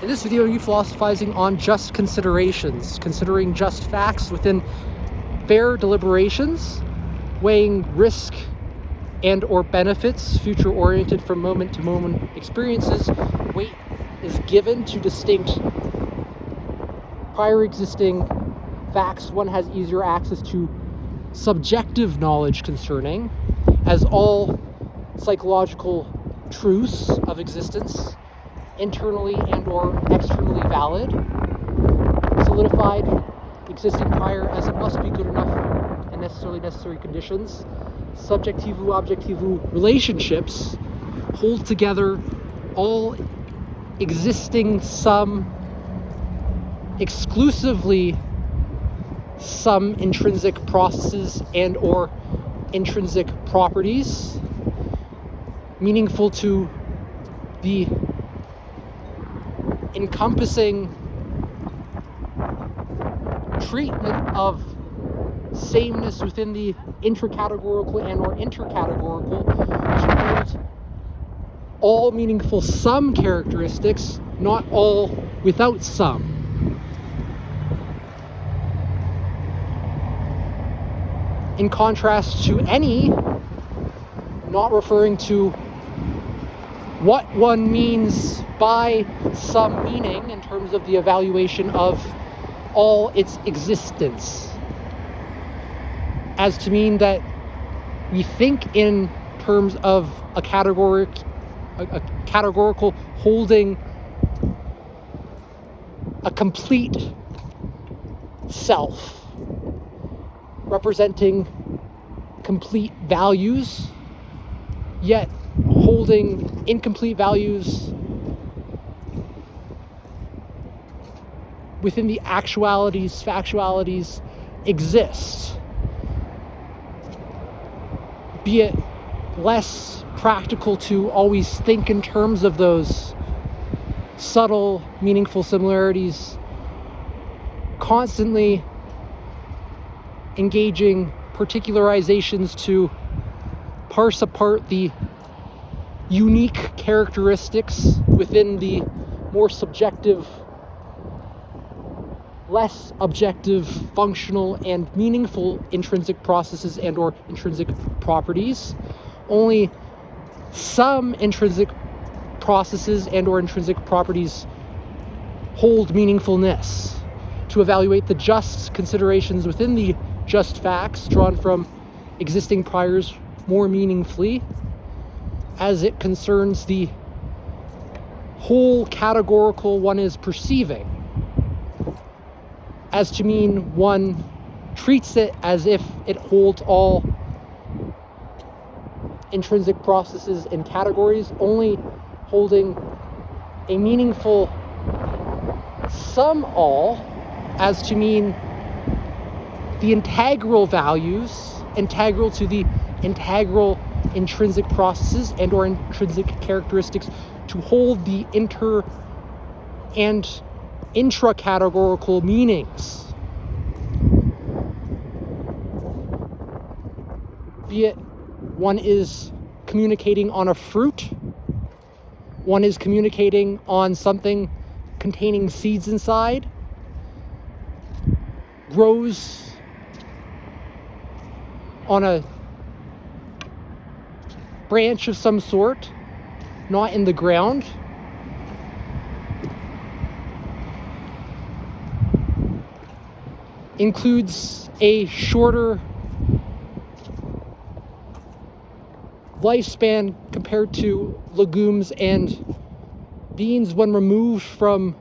In this video, you're philosophizing on just considerations, considering just facts within fair deliberations, weighing risk and or benefits, future-oriented from moment-to-moment experiences. Weight is given to distinct prior existing facts. One has easier access to subjective knowledge concerning, as all psychological truths of existence, internally and or externally valid, solidified, existing prior as it must be good enough and necessary conditions. Subjectivu-objectivu relationships hold together all existing exclusively some intrinsic processes and or intrinsic properties meaningful to the encompassing treatment of sameness within the intra-categorical and or inter-categorical to hold all meaningful some characteristics, not all without some. In contrast to any, not referring to what one means by some meaning in terms of the evaluation of all its existence, as to mean that we think in terms of a categorical holding a complete self, representing complete values, yet holding incomplete values within the factualities exist, be it less practical to always think in terms of those subtle, meaningful similarities, constantly engaging particularizations to parse apart the unique characteristics within the more subjective, less objective, functional, and meaningful intrinsic processes and or intrinsic properties. Only some intrinsic processes and or intrinsic properties hold meaningfulness to evaluate the just considerations within the just facts drawn from existing priors more meaningfully, as it concerns the whole categorical one is perceiving, as to mean one treats it as if it holds all intrinsic processes and categories, only holding a meaningful sum all, as to mean the integral values, integral to the integral intrinsic processes and or intrinsic characteristics, to hold the inter and intra-categorical meanings, be it one is communicating on a fruit, one is communicating on something containing seeds inside, grows on a branch of some sort, not in the ground. Includes a shorter lifespan compared to legumes and beans when removed from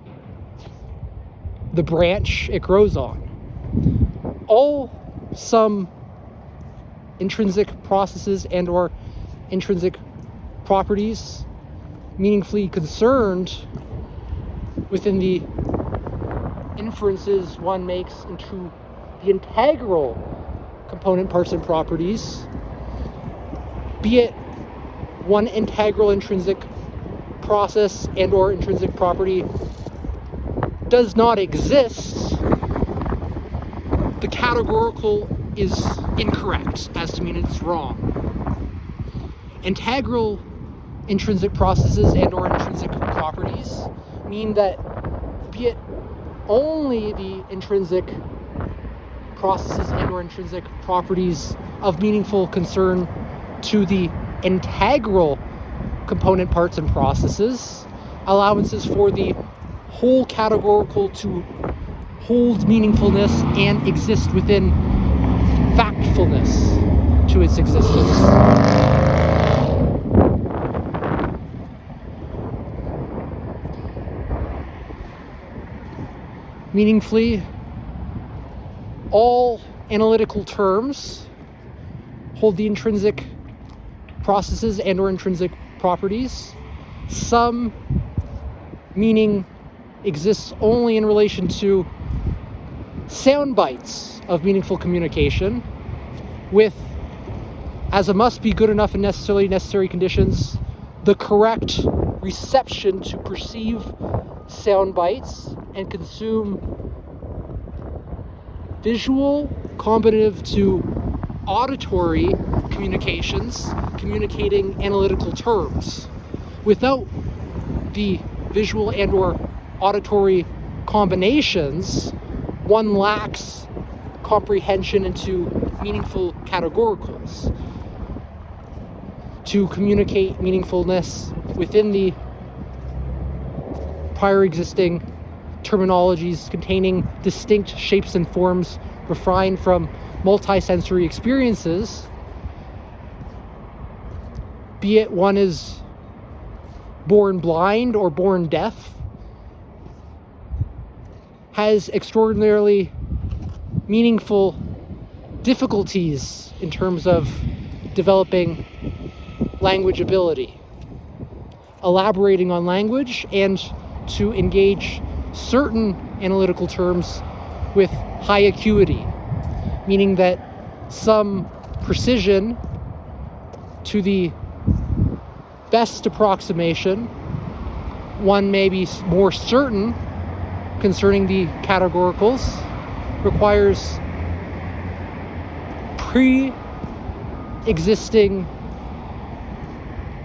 the branch it grows on. All some intrinsic processes and or intrinsic properties meaningfully concerned within the inferences one makes into the integral component parts and properties, be it one integral intrinsic process and or intrinsic property does not exist, the categorical is incorrect, as to mean it's wrong. Integral intrinsic processes and or intrinsic properties mean that be it only the intrinsic processes and or intrinsic properties of meaningful concern to the integral component parts and processes, allowances for the whole categorical to hold meaningfulness and exist within factfulness to its existence. Meaningfully, all analytical terms hold the intrinsic processes and or intrinsic properties. Some meaning exists only in relation to sound bites of meaningful communication with, as a must be good enough and necessarily necessary conditions, the correct reception to perceive sound bites and consume visual combinative to auditory communications communicating analytical terms. Without the visual and or auditory combinations, one lacks comprehension into meaningful categoricals. To communicate meaningfulness within the prior existing terminologies containing distinct shapes and forms refined from multisensory experiences, be it one is born blind or born deaf, has extraordinarily meaningful difficulties in terms of developing language ability, elaborating on language, and to engage certain analytical terms with high acuity, meaning that some precision to the best approximation, one may be more certain concerning the categoricals, requires pre-existing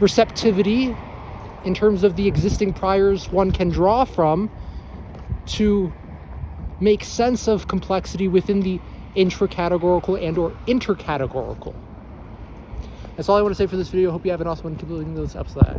receptivity in terms of the existing priors one can draw from to make sense of complexity within the intra-categorical and or inter-categorical. That's all I want to say for this video. Hope you have an awesome one. Keep living those up slash.